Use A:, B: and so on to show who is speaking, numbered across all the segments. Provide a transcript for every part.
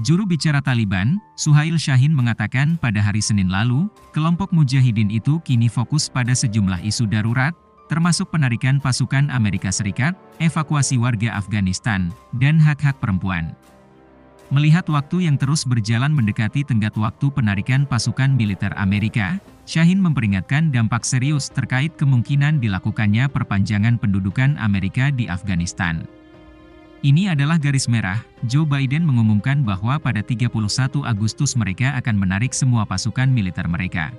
A: Juru bicara Taliban, Suhail Shaheen mengatakan pada hari Senin lalu, kelompok mujahidin itu kini fokus pada sejumlah isu darurat, termasuk penarikan pasukan Amerika Serikat, evakuasi warga Afghanistan, dan hak-hak perempuan. Melihat waktu yang terus berjalan mendekati tenggat waktu penarikan pasukan militer Amerika, Shaheen memperingatkan dampak serius terkait kemungkinan dilakukannya perpanjangan pendudukan Amerika di Afghanistan. Ini adalah garis merah. Joe Biden mengumumkan bahwa pada 31 Agustus mereka akan menarik semua pasukan militer mereka.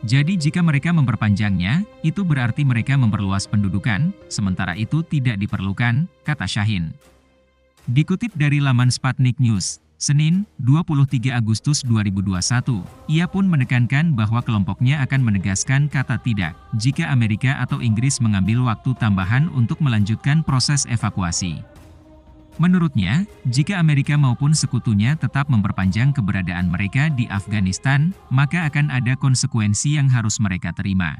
A: Jadi jika mereka memperpanjangnya, itu berarti mereka memperluas pendudukan, sementara itu tidak diperlukan, kata Shaheen. Dikutip dari laman Sputnik News, Senin, 23 Agustus 2021, ia pun menekankan bahwa kelompoknya akan menegaskan kata tidak jika Amerika atau Inggris mengambil waktu tambahan untuk melanjutkan proses evakuasi. Menurutnya, jika Amerika maupun sekutunya tetap memperpanjang keberadaan mereka di Afghanistan, maka akan ada konsekuensi yang harus mereka terima.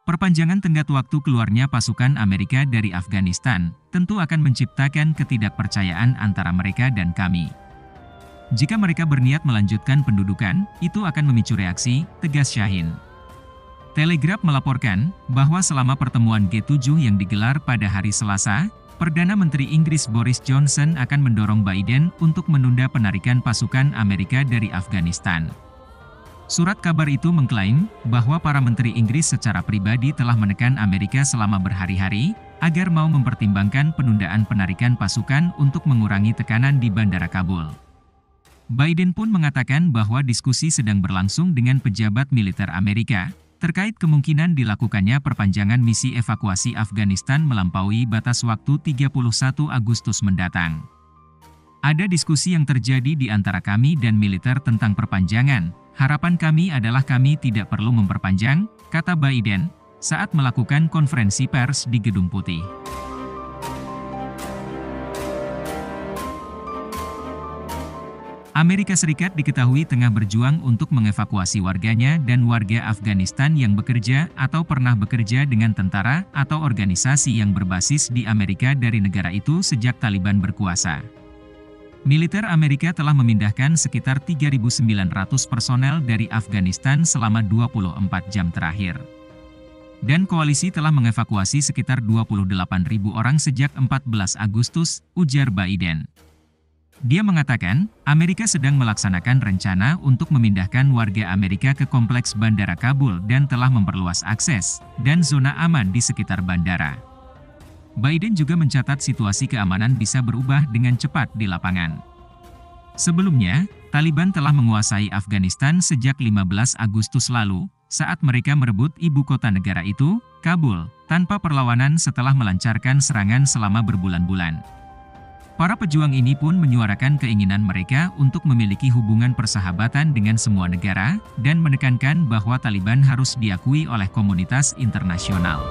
A: Perpanjangan tenggat waktu keluarnya pasukan Amerika dari Afghanistan tentu akan menciptakan ketidakpercayaan antara mereka dan kami. Jika mereka berniat melanjutkan pendudukan, itu akan memicu reaksi, tegas Shaheen. Telegraph melaporkan bahwa selama pertemuan G7 yang digelar pada hari Selasa, Perdana Menteri Inggris Boris Johnson akan mendorong Biden untuk menunda penarikan pasukan Amerika dari Afghanistan. Surat kabar itu mengklaim bahwa para menteri Inggris secara pribadi telah menekan Amerika selama berhari-hari agar mau mempertimbangkan penundaan penarikan pasukan untuk mengurangi tekanan di Bandara Kabul. Biden pun mengatakan bahwa diskusi sedang berlangsung dengan pejabat militer Amerika terkait kemungkinan dilakukannya perpanjangan misi evakuasi Afghanistan melampaui batas waktu 31 Agustus mendatang. Ada diskusi yang terjadi di antara kami dan militer tentang perpanjangan. Harapan kami adalah kami tidak perlu memperpanjang, kata Biden, saat melakukan konferensi pers di Gedung Putih. Amerika Serikat diketahui tengah berjuang untuk mengevakuasi warganya dan warga Afghanistan yang bekerja atau pernah bekerja dengan tentara atau organisasi yang berbasis di Amerika dari negara itu sejak Taliban berkuasa. Militer Amerika telah memindahkan sekitar 3.900 personel dari Afghanistan selama 24 jam terakhir. Dan koalisi telah mengevakuasi sekitar 28.000 orang sejak 14 Agustus, ujar Biden. Dia mengatakan, Amerika sedang melaksanakan rencana untuk memindahkan warga Amerika ke kompleks Bandara Kabul dan telah memperluas akses dan zona aman di sekitar bandara. Biden juga mencatat situasi keamanan bisa berubah dengan cepat di lapangan. Sebelumnya, Taliban telah menguasai Afghanistan sejak 15 Agustus lalu, saat mereka merebut ibu kota negara itu, Kabul, tanpa perlawanan setelah melancarkan serangan selama berbulan-bulan. Para pejuang ini pun menyuarakan keinginan mereka untuk memiliki hubungan persahabatan dengan semua negara, dan menekankan bahwa Taliban harus diakui oleh komunitas internasional.